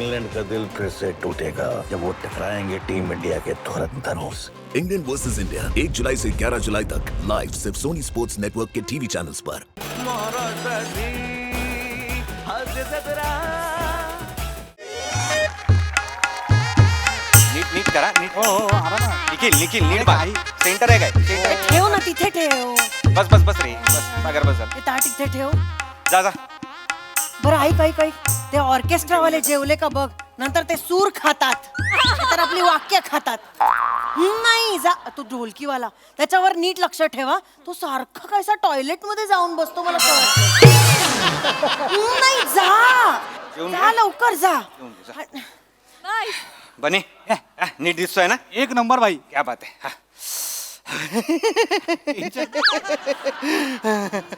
England का दिल फिर से टूटेगा जब वो टकराएंगे टीम इंडिया के धुरंधरों से। इंडियन वर्सेस इंडिया 1 जुलाई से 11 जुलाई तक लाइव सिर्फ सोनी स्पोर्ट्स नेटवर्क के टीवी चैनल्स पर। नीट नीट करा नीट. निखिल निखिल नीट बा. सेंटर आहे काय? सेंटर आहे. ठेव ना तिथे ठेव. बस बस बस रे बस. सागर बस झालं. ते ताट इथे ठेव. जा जा. बरं ऐक ते ऑर्केस्ट्रा वाले जेवले का बघ. नंतर ते सूर खातात तर आपली वाक्य खातात. नाही जा तो ढोलकीवाला त्याच्यावर नीट लक्ष ठेवा. तो सारखं कायसा टॉयलेट मध्ये जाऊन बसतो मला कळत नाही. जा लवकर जा. बने नीट दिसतोय ना. एक नंबर भाई. क्या बात आहे. हा.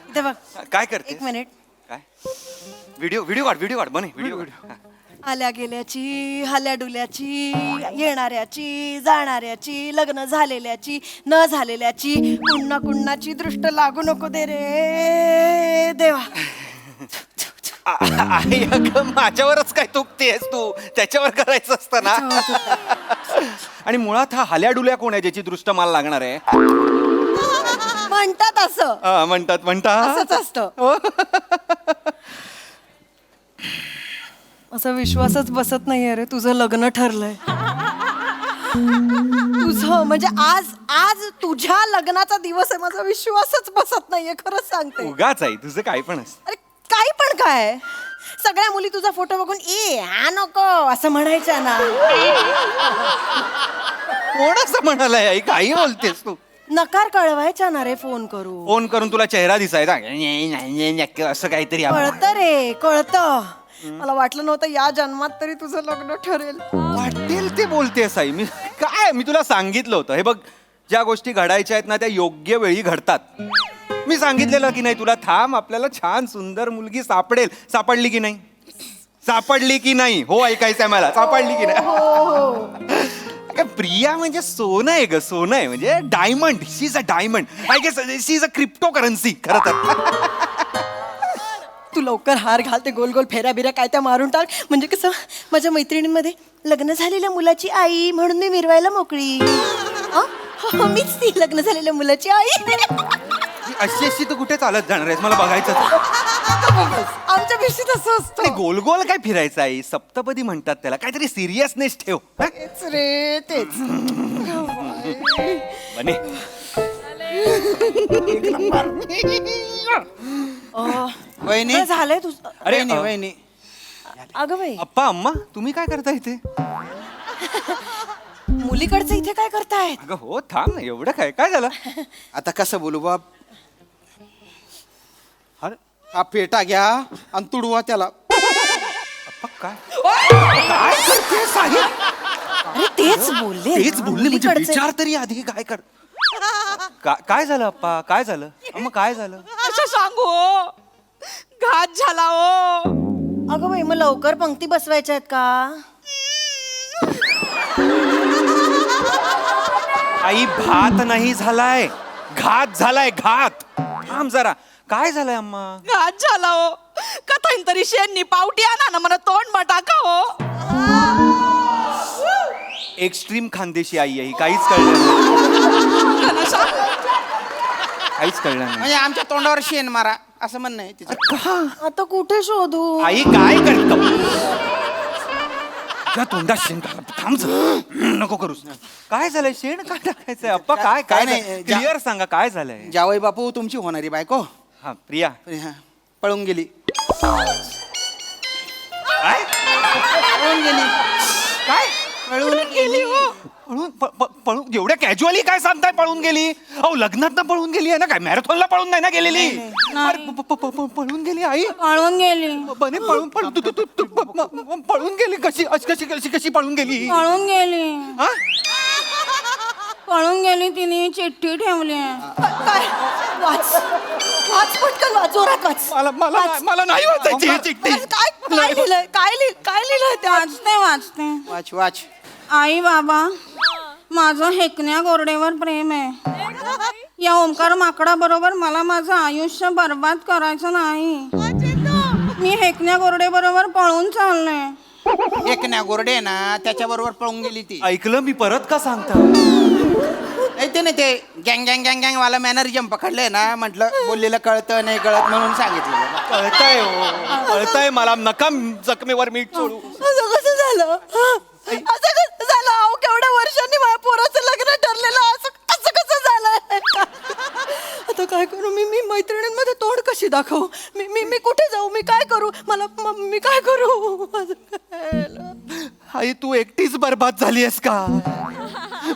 इथे बघ. काय करते? एक मिनिट. काय व्हिडिओ काढ बने व्हिडिओ काढ. आल्या गेल्याची हाल्या डुल्याची येणाऱ्याची जाणाऱ्याची लग्न झालेल्याची न झालेल्याची कुण्णा कुण्णाची दृष्ट लागू नको दे रे देवा. आई अगं माझ्यावरच काय तुकतेस तू. त्याच्यावर करायचं असतं ना. आणि मुळात हा हाल्याडुल्या कोण आहे ज्याची दृष्ट मला लागणार आहे. म्हणतात असं. म्हणतात असंच असतं. असं विश्वासच बसत नाहीये रे. तुझं लग्न ठरलंय. तुझं म्हणजे आज तुझ्या लग्नाचा दिवस आहे. माझा विश्वासच बसत नाहीये खरंच सांगते. उगाच आहे तुझं काही पण असतं. अरे काही पण काय. सगळ्या मुली तुझा फोटो बघून हा नको असं म्हणायच्या ना. कोण असं म्हणालाय आई. काही बोलतेस तू. नकार कळवायच्या ना रे फोन करू. फोन करून तुला चेहरा दिसायचा असं काहीतरी. कळतं रे कळतं. मला वाटलं नव्हतं या जन्मात तरी तुझं लग्न ठरेल. वाटेल ते बोलतेस आई. मी तुला सांगितलं होतं. हे बघ ज्या गोष्टी घडायच्या आहेत ना त्या योग्य वेळी घडतात. मी सांगितलेलं की नाही तुला. थांब आपल्याला छान सुंदर मुलगी सापडेल. सापडली की नाही. हो ऐकायचंय मला. सापडली की नाही. प्रिया म्हणजे सोनं आहे ग. सोनं आहे म्हणजे diamond. She is a diamond. I guess she is a crypto currency खरं तर. तू लवकर हार घाल. ते गोल गोल फेऱ्या बिऱ्या काय त्या मारून टाक. म्हणजे कसं माझ्या मैत्रिणींमध्ये लग्न झालेल्या मुलाची आई म्हणून मी मिरवायला मोकळी. मीच ती लग्न झालेल्या मुलाची आई. अशी तू कुठे चालत जाणार आहेस. मला बघायचं. आमच्या भिशीत असं असतं. गोल गोल काय फिरायचं आहे. सप्तपदी म्हणतात त्याला. काहीतरी सिरियसनेस ठेव. तेच रे तेच. बने वहिनी काय झालंय तुझं. अरे वहिनी अगं बाई अप्पा अम्मा तुम्ही काय करता इथे. मुलीकडचं इथे काय करतायत. अगं हो थांब ना. एवढं काय झालं. आता कसं बोलू बाप. अरे हा पेटा घ्या आणि तुडवा त्याला. अप्पा काय करतेस आई? अरे तेच बोलले म्हणजे विचार तरी आधी. काय झालं अप्पा. काय झालं अम्मा. काय झालं. असं सांगू. घात झाला हो. अगं बाई मग लवकर पंक्ती बसवायच्या आहेत का. आई भात नाही झालाय. घात झालाय. घात. थांब जरा. काय झालंय अम्मा. घात झाला हो. कथाईन तरी शेणनी पावटी आणा ना मला तोंड टाका हो. एक्स्ट्रीम खानदेशी आई आहे. काहीच कळलं नाही. काहीच कळलं नाही. म्हणजे आमच्या तोंडावर शेण मारा असं म्हणणं आहे तिचं. आता कुठे शोधू. आई काय करतो. तुझ्या तोंडात शेण टाकलं. थांब जरा. नको करूस. काय झालंय. शेण काय टाकायचंय अप्पा. काय नाही. क्लिअर सांगा काय झालंय. जावई बापू तुमची होणारी बायको हा प्रिया पळून गेली. काय पळून गेली. काय पळून गेली. पळून एवढ्या कॅज्युअली काय सांगताय. पळून गेली. अहो लग्नात ना पळून गेली आहे ना. काय मॅरेथॉनला पळून नाही ना गेलेली. अरे पळून गेली आई. पळून गेली. बने पळून गेली. कशी पळून गेली. पळून गेली तिने चिठ्ठी ठेवली. काय वाच वाच पटकन वाच. जोरात वाच. मला नाही वाचायची ही चिठ्ठी. काय लिहिलंय त्या. वाचते. वाच. आई बाबा माझं हेकण्या गोरडेवर प्रेम आहे. या ओंकार माकडा बरोबर मला माझं आयुष्य बर्बाद करायचं नाही. मी हेकण्या गोरडे बरोबर पळून चालले. एकण्या गोरडे ना त्याच्याबरोबर पळून गेली ती ऐकलं मी परत का सांगता ते नाही ते गँग गँग गँग गँग वाला मॅनरिजम पकडलंय ना म्हटलं बोललेलं कळतं नाही कळत म्हणून सांगितलं बाबा. कळतंय हो कळतंय मला नका जखमेवर मीठ सोडू असं कसं झालं असं कसं झालं अहो केवढ्या वर्षांनी माझ्या पोराचं लग्न ठरलेलं असं असं कसं झालं आता काय करू मी मैत्रिणींमध्ये तोंड कशी दाखवू मी कुठे जाऊ मी काय करू मला मी काय करू माझं काय झालं? आई तू एकटीच बर्बाद झाली आहेस का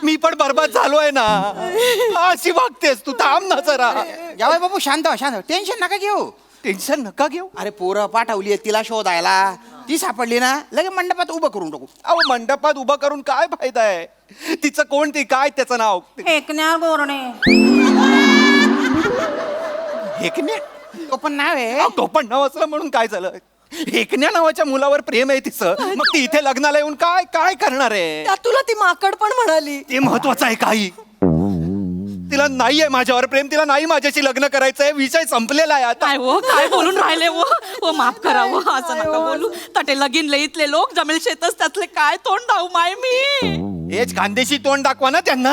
मी पण बर्बाद झालोय ना अशी वागतेस तू थांब ना जरा जावई बापू शांत व्हा, शांत व्हा. टेन्शन नका घेऊ टेन्शन नका घेऊ अरे पोरं पाठवली तिला शोधायला ती सापडली ना लगे मंडपात उभं करून टाकू अहो मंडपात उभा करून काय फायदा आहे तिचं कोण ती काय त्याचं नाव हेकण्या गोरडे हेकण्या तो पण नाव आहे अहो, तो पण नाव असलं म्हणून काय झालं हेकण्या नावाच्या मुलावर प्रेम आहे तिचं मग ती इथे लग्नाला येऊन काय काय करणार आहे त्यात तुला ती माकड पण म्हणाली ते महत्वाचं आहे काही तिला नाहीये माझ्यावर प्रेम तिला नाही माझ्याशी लग्न करायचंय विषय संपलेला आहे आता काय हो काय बोलून राहिले हो माफ करा हो असं नका बोलू तटे लगीन लईतले लोक जमेल शेतच त्यातले काय तोंड दाऊ माय मी हेच खानदेशी तोंड दाखवा ना त्यांना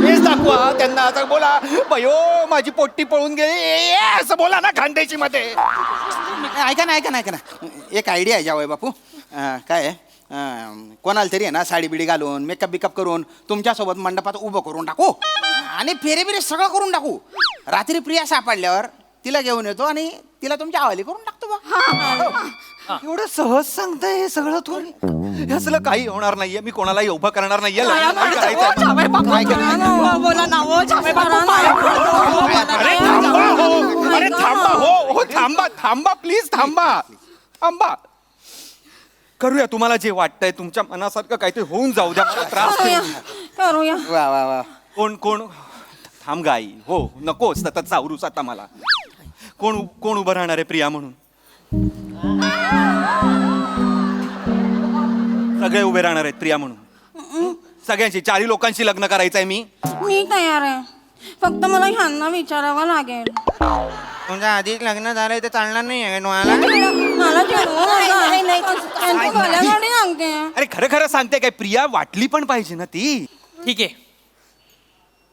हेच दाखवा त्यांना असं बोला बयो माझी पोट्टी पळून गेली असं बोला ना खानदेशी मध्ये ऐका ना एक आयडिया आहे जावई बापू काय आहे कोणाला तरी आहे ना साडी बिडी घालून मेकअप बिकअप करून तुमच्यासोबत मंडपात उभं करून टाकू आणि फेरे बिरे सगळं करून टाकू रात्री प्रिया सापडल्यावर तिला घेऊन येतो आणि तिला तुमच्या हवाली करून टाकतो बा एवढं सहज सांगताय हे सगळं थोडी हे असलं काही होणार नाहीये मी कोणालाही उभं करणार नाहीये लग्न नाही करायचंय. जावई बापू बोला ना हो जावई बापू पाया पडतो. अरे थांबा हो अरे थांबा हो थांबा थांबा प्लीज थांबा करूया तुम्हाला जे वाटतंय तुमच्या मनासारखं काहीतरी होऊन जाऊ द्या मला त्रास करूया होईल. करूया वा कोण थांब गाई हो नको सतत चावरूस आता मला कोण उभं राहणार आहे प्रिया म्हणून सगळे उभे राहणार आहेत प्रिया म्हणून सगळ्यांशी 4 लोकांशी लग्न करायचंय मी तयार आहे फक्त मला ह्यांना विचारावं लागेल तुमच्या आधीच लग्न झालंय ते चालणार नाही तुम्हाला मला चिडवू नका. त्यांची गल्यागाडी सांगते अरे खरं सांगते काय प्रिया वाटली पण पाहिजे ना ती ठीक आहे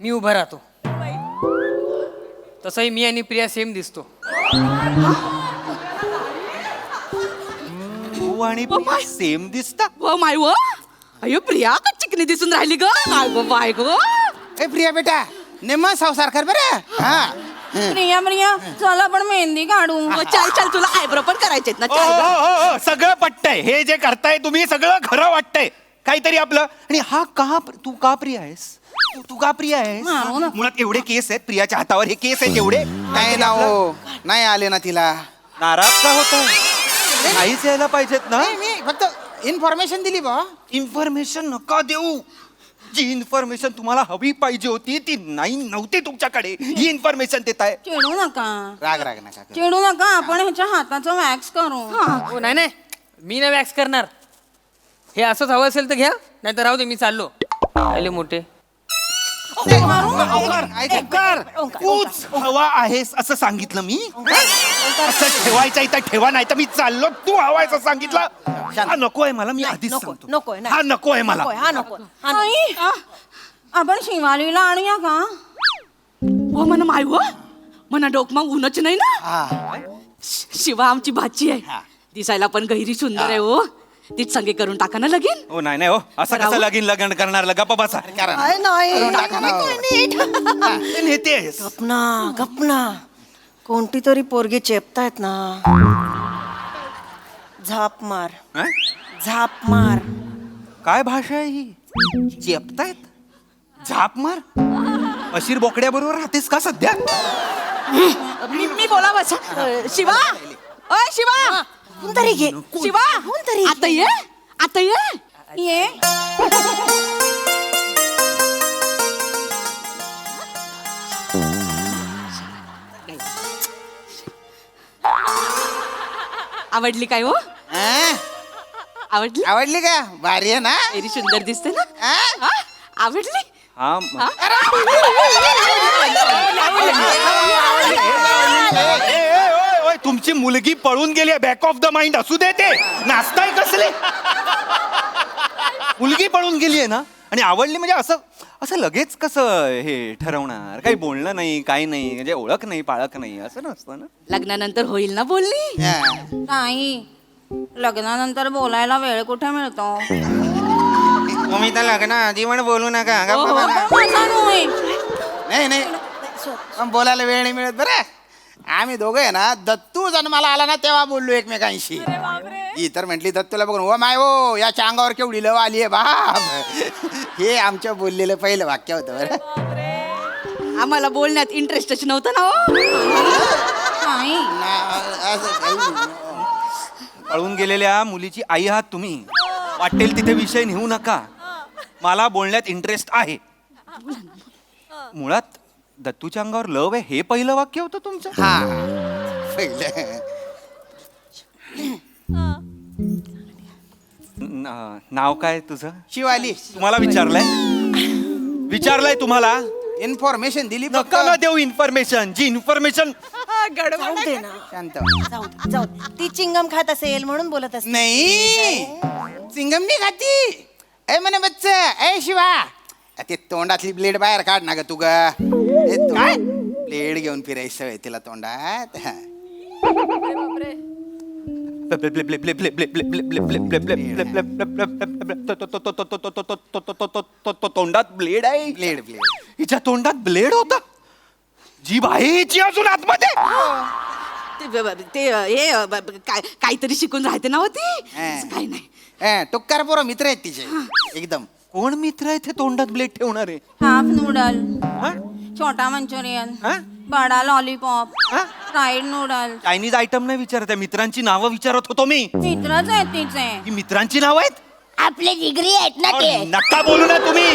मी उभा राहतो तसंही मी आणि प्रिया सेम दिसतो तू आणि प्रिया सेम दिसता हो माय व अयो प्रिया का चिकनी दिसून राहिली ग काय गो बाय गो ए प्रिया बेटा नेम संसार कर बरं हा प्रिया चला आपण मेहंदी काढू चल तुला आयब्रो पण करायचे ना ओ, सगळं पटतंय हे जे करताय तुम्ही सगळं खरं वाटतंय काहीतरी आपलं आणि हा तू का प्रिया आहेस तू का प्रिया आहेस मारू नका. मुळात एवढे केस आहेत प्रियाच्या हातावर हे केस आहेत एवढे नाही ना हो नाही आले ना तिला नाराज का होत नाहीच यायला पाहिजेत ना मी फक्त इन्फॉर्मेशन दिली बा इन्फॉर्मेशन नका देऊ जी इन्फॉर्मेशन तुम्हाला हवी पाहिजे होती ती नव्हती तुमच्याकडे ही इन्फॉर्मेशन देताय चिडू नका राग नका करू. चिडू नका आपण ह्याच्या हाताचं वॅक्स करू हो नाही मी ना वॅक्स करणार हे असंच हवं असेल तर घ्या नाही तर राहू दे मी चाललो आले मोठे ओंकार, तूच हवा आहेस असं सांगितलं मी असं ठेवायचं इथं ठेवा नाही तर मी चाललो तू हवा आहेस असं सांगितलं हा नको आहे मला मी आधीच सांगतो नकोय हा नको आहे मला हा नको आई, आपण शिवालीला आणूया का हो म्हणा माय व म्हणा डोकमा ऊनच नाही ना हा शिवा आमची भाची आहे दिसायला पण गहिरी सुंदर आहे हो तीच संगे करून टाका ना लगीन हो नाही हो असं कसं लग्न करणार लगा बसा काय नाही ते नेतेस गपना कोणती तरी पोरगी चेपतायत ना झाप मार काय भाषा आहे ही चेपतायत झाप मार अशीर बोकड्या बरोबर राहतेस का सध्या मी बोला बस शिवा ओय शिवा कोणतरी घे शिवा कोणतरी आता ये ये आवडली काय हो हा? आवडली आवडली का भारी आहे ना एरी सुंदर दिसते ना हा? हा? आवडली हा होय, तुमची मुलगी पळून गेली बॅक ऑफ द माइंड असू दे ते नाचताय कसले मुलगी पळून गेली आहे ना आणि आवडली म्हणजे असं असं लगेच कसं हे ठरवणार काही बोलणं नाही काही नाही म्हणजे ओळख नाही पाळख नाही असं नसतं ना. लग्नानंतर होईल ना बोलणी. नाही लग्नानंतर बोलायला वेळ कुठे मिळतो. तुम्ही तर लग्न आधी पण बोलू नका हो, हो. माझा नाही. नाही नाही पण बोलायला वेळ नाही मिळत बरं. आम्ही दोघं आहे ना दत्तू जन्माला आला ना तेव्हा बोललो एकमेकांशी. ही तर म्हटली दत्तूला बघून ओ माय ओ याच्या अंगावर केवढी लव आली आहे बाप. हे आमच्या बोललेलं पहिलं वाक्य होतं बरं. आम्हाला बोलण्यात इंटरेस्टच नव्हतं ना हो. नाही असं काही नाही. पळून गेलेल्या मुलीची आई आहात तुम्ही वाटेल तिथे विषय नेऊ नका. मला बोलण्यात इंटरेस्ट आहे. मुळात दत्तूच्या अंगावर लव आहे हे पहिलं वाक्य होतं तुमचं. हा पहिलं नाव काय तुझं. शिवाली तुम्हाला विचारलंय तुम्हाला. इन्फॉर्मेशन दिली फक्त. नका ना देऊ इन्फॉर्मेशन जी इन्फॉर्मेशन जाऊ दे ना शांत जाऊ दे. ती चिंगम खात असेल म्हणून बोलत असेल. नाही सिंगम नाही खाती. ए म्हणे बच्च ए शिवा ते तोंडातली ब्लेड बाहेर काढ ना ग तू ग. काय ब्लेड घेऊन फिरायची सवय तिला तोंडात. तोंडात ब्लेड आहे. ब्लेड ब्लेड हिच्या तोंडात ब्लेड होता. जीभ आहे हिची अजून आतमध्ये. काहीतरी शिकून राहते ना होती. काही नाही. टुक्कार पोरं मित्र आहेत तिचे एकदम. कोण मित्र आहे ते तोंडात ब्लेड ठेवणार आहे. हाफ नूडल हा? छोटा मंचुरियन हा? बडा लॉलीपॉप हा? Fried noodle. चायनीज आयटम नाही विचारत आहे मित्रांची नावं विचारत होतो मी. मित्रच आहेत तिचे. ही मित्रांची नाव आहेत. आपले जिगरी आहेत ना ते. नका बोलू ना तुम्ही.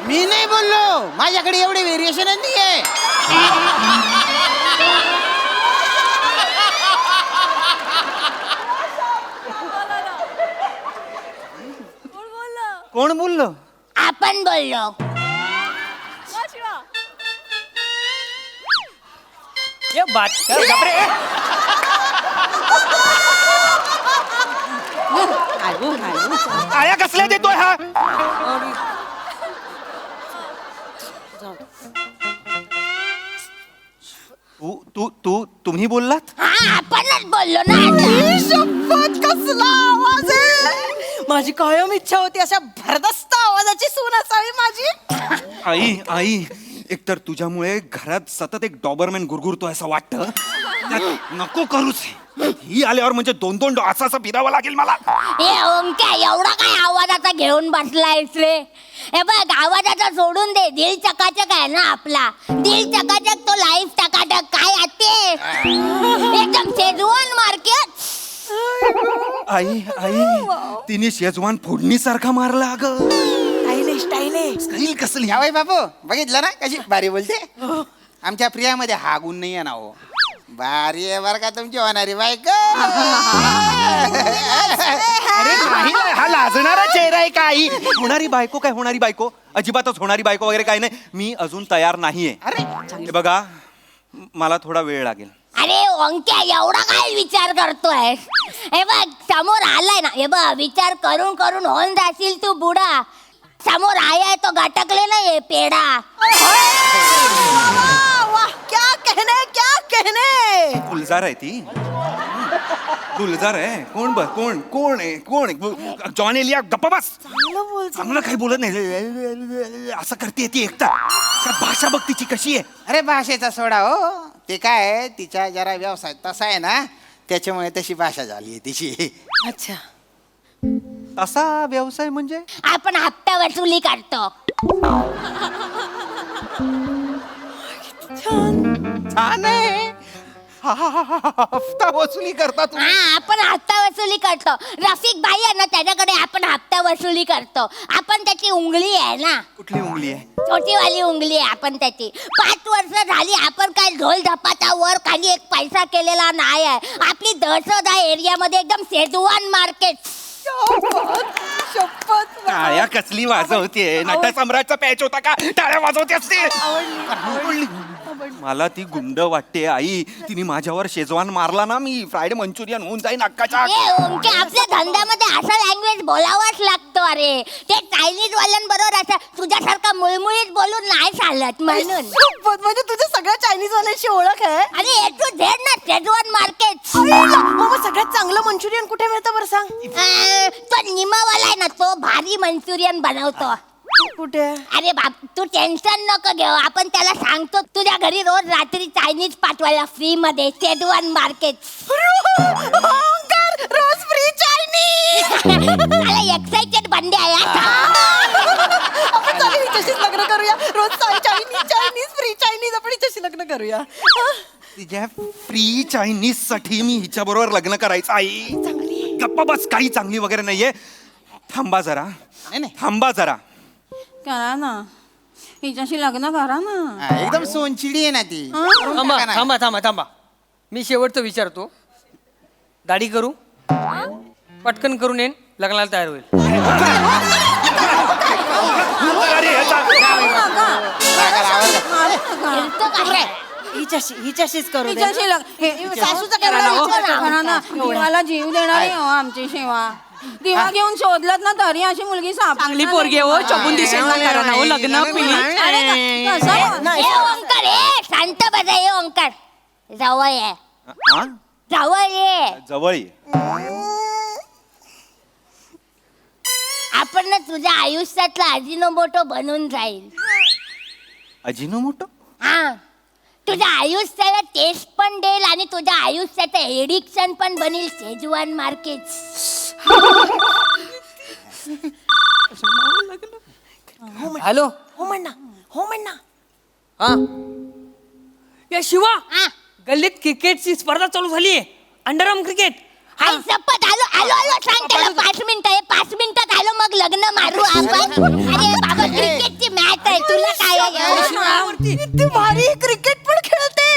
मी नाही बोललो माझ्याकडे एवढे व्हेरिएशन नाहीये. कोण बोललं. आपण बोललो. ये बात कर बापरे. आया कसल्या देतोय हा. तुम्ही बोललात. आपणच बोललो ना. शपथ कसला आवाज आहे. माझी कायम इच्छा होती अशा भरदस्त आवाजाची सून असावी माझी. आई एकतर तुझ्यामुळे घरात सतत एक डॉबरमॅन गुरगुरतोय असं वाटतं. त्यात नको करूच. ही आल्यावर म्हणजे दोन असं फिरावं लागेल मला. ए ओंक्या एवढा काय आवाजाचा घेऊन बसलायस रे. हे बघ आवाजाचा सोडून दे. दिल चकाचक आहे ना आपला. दिल चकाचक तो लाईफ टकाटक काय आते एकदम शेजवान मार्केट. आई तिने शेजवान फोडणीसारखा मारला अगं. स्टाईल कसली हवाय बाबू बघितलं ना कशी भारी बोलते. आमच्या प्रियामध्ये हा गुण नाही आहे ना हो. भारी आहे बरं का तुमची होणारी बायको. अरे नाही हा लाजणारा चेहरा आहे का आई. होणारी बायको काय होणारी बायको अजिबातच होणारी बायको वगैरे काही नाही. मी अजून तयार नाहीये. अरे हे बघा मला थोडा वेळ लागेल. अरे ओंक्या एवढा काय विचार करतोय. हे बघ समोर आलाय ना. हे बघ विचार करून करून होऊन जाशील तू बुडा. समोर आया तो गटकले नाही पेडा. क्या कहने. गुलजार आहे ती. गुलजार आहे. कोण आहे जॉन एलिया गप्पा बस. चांगलं काही बोलत नाही असं करते ती एकटा. भाषा बघ तिची कशी आहे. अरे भाषेचा सोडा हो. ते काय आहे, तिच्या जरा व्यवसाय तसा आहे ना त्याच्यामुळे तशी भाषा झाली आहे तिची. अच्छा तसा व्यवसाय म्हणजे आपण हप्ता वसुली करतो. छान आहे. हफ्ता वसुली करतात. हा आपण हप्ता वसुली करतो. रफिक भाई आहे ना त्याच्याकडे आपण हप्ता वसुली करतो. आपण त्याची उंगली आहे ना. कुठली उंगली आहे. छोटीवाली उंगली आहे आपण त्याची. 5 वर्ष झाली आपण काय ढोल धपाटा वर खाली एक पैसा केलेला नाही आहे. आपली दहशत आहे एरियामध्ये एकदम शेजवान मार्केट. टाळ्या कसली वाजवते. नटसम्राटचा पॅच होता का टाळ्या वाजवते असते. मला ती गुंड वाटते आई. तिने माझ्यावर शेजवान मारला ना, मी फ्राईड मंचुरियन होऊन जाईन अक्काच्या. ओमके आपल्या धंद्यामध्ये असा लँग्वेज बोलावाच लागतो. अरे ते चायनीज वाल्यांबरोबर असं तुझ्यासारखा मुळमुळीत बोलून नाही चालत म्हणून. म्हणजे तुझ्या सगळ्या चायनीज वाल्यांची ओळख आहे. अरे ए टू झेड ना शेजवान मार्केट. मग सगळ्यात चांगलं मंचुरियन कुठे मिळतं बरं सांग? तो निमावाला आहे ना, तो भारी मंचुरियन बनवतो. कुठे? अरे बाप, तू टेन्शन नको घेऊ. आपण त्याला सांगतो तुझ्या घरी रोज रात्री चायनीज पाठवायला फ्री मध्ये. Schezwan market. रोज फ्री चायनीज. मला एक्साइटेड बंदे आहे. आपण चालेल हिच्याशीच लग्न करूया. रोज चायनीज फ्री चायनीज. आपण हिच्याशी लग्न करूया. तिच्या फ्री चायनीज साठी मी हिच्या बरोबर लग्न करायचं आई? गप्पा बस, काही चांगली वगैरे नाहीये. थांबा जरा, थांबा जरा. करा ना, हिच्याशी लग्न करा ना. एकदम सोनचिडी आहे ना ती. थांबा थांबा थांबा थांबा, मी शेवटचं विचारतो. दाढी करू? पटकन करून येईन, लग्नाला तयार होईल. हिच्याशीच करू दे. हिच्याशी सासूचं करा करा करा ना. जीवाला जीव देणारी हो आमची सेवा. दिवा घेऊन शोधलात ना तरी अशी मुलगी चांगली पोरगी हो, चबून दिसेल ना. करा ना हो लग्न प्लीज. ओंकार ए शांत बसा. हे ओंकार जवळ ये, हा? जवळ ये. जवळ ये. आपण ना तुझ्या आयुष्यातला अजिनोमोटो बनून जाईल. अजिनोमोटो? हा, तुझ्या आयुष्याला टेस्ट पण देईल आणि तुझ्या आयुष्याचं एडिक्शन पण बनेल. Schezwan market. हॅलो. हो म्हणा, हो म्हणा. हा या शिवा, हा, गल्लीत क्रिकेटची स्पर्धा चालू झालीये. Underarm cricket. आई शपथ. आलो आलो आलो. सांग त्याला 5 मिनिटं आहे. 5 मिनिटात आलो, मग लग्न मारू आपण. अरे बाबा, क्रिकेटची मॅच आहे. तुला काय आहे? ती भारी क्रिकेट पण खेळते.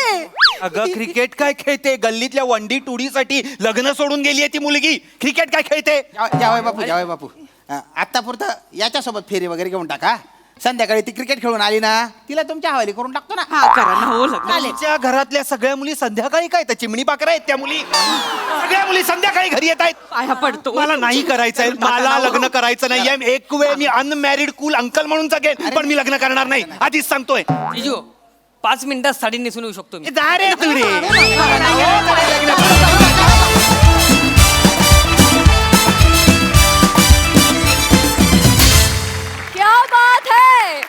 अगं क्रिकेट काय खेळते? गल्लीतल्या 1D 2D साठी लग्न सोडून गेलीये ती मुलगी. क्रिकेट काय खेळते? जावय बापू आत्ता पुरतं याच्यासोबत फेरी वगैरे घेऊन टाका. संध्याकाळी ती क्रिकेट खेळून आली ना, तिला तुमच्या हवाली करून टाकतो ना. हा करा ना हो लग्न. तिच्या घरातल्या सगळ्या मुली संध्याकाळी काय त्या चिमणी पाकरा आहेत त्या मुली. सगळ्या मुली संध्याकाळी घरी येत आहेत. पाया पडतो. मला नाही करायचंय. मला लग्न करायचं नाहीये. एक वेळ मी अनमॅरिड कूल अंकल म्हणून जगेन, पण मी लग्न करणार नाही. आधीच सांगतोय. जिजू 5 मिनिटात साडी नेसून येऊ शकतो मी. जा रे तू रे. क्या बात है.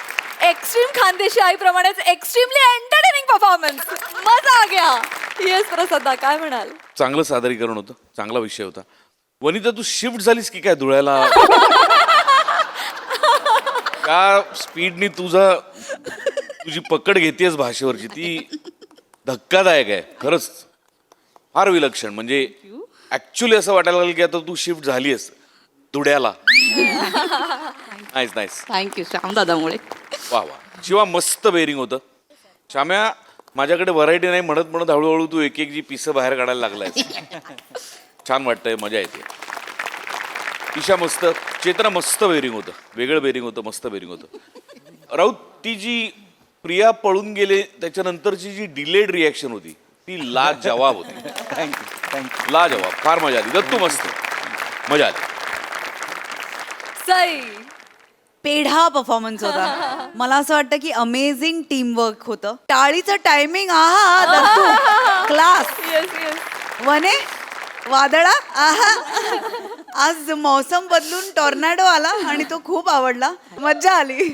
एक्स्ट्रीम खानदेशी आईप्रमाणेच एक्स्ट्रीमली एंटरटेनिंग परफॉर्मन्स. मजा आ गया. येस प्रसादा, काय म्हणाल? चांगलं सादरीकरण होतं, चांगला विषय होता. वनिता तू शिफ्ट झालीस की काय धुळ्याला? का स्पीडनी तुझी पकड घेतेस भाषेवरची, ती धक्कादायक आहे खरंच. फार विलक्षण. म्हणजे ऍक्च्युली असं वाटायला लागलं की आता तू शिफ्ट झालीस धुळ्याला. Nice nice. थँक्यू श्याम दादामुळे. वा वा. शिवा मस्त बेरिंग होतं. श्याम्या, माझ्याकडे व्हरायटी नाही म्हणत म्हणत हळूहळू तू एक एक जी पिसं बाहेर काढायला लागलाय. छान वाटतंय, मजा येते. ईशा मस्त. चेतना मस्त बेरिंग होतं, वेगळं बेरिंग होतं, मस्त बेरिंग होतं. राऊत, ती जी प्रिया पळून गेले त्याच्यानंतरची जी डिलेड रिॲक्शन होती ती लाजवाब होती. थँक्यू. लाजवाब. फार मजा आली. दत्तू मस्त, मजा आली. सई. पेढा परफॉर्मन्स होता. मला असं वाटतं की अमेझिंग टीम वर्क होतं. टाळीचं टायमिंग आहा दत्तू क्लास. Yes yes. वने वादळा आहा. आज मौसम बदलून टॉर्नाडो आला आणि तो खूप आवडला. मज्जा आली.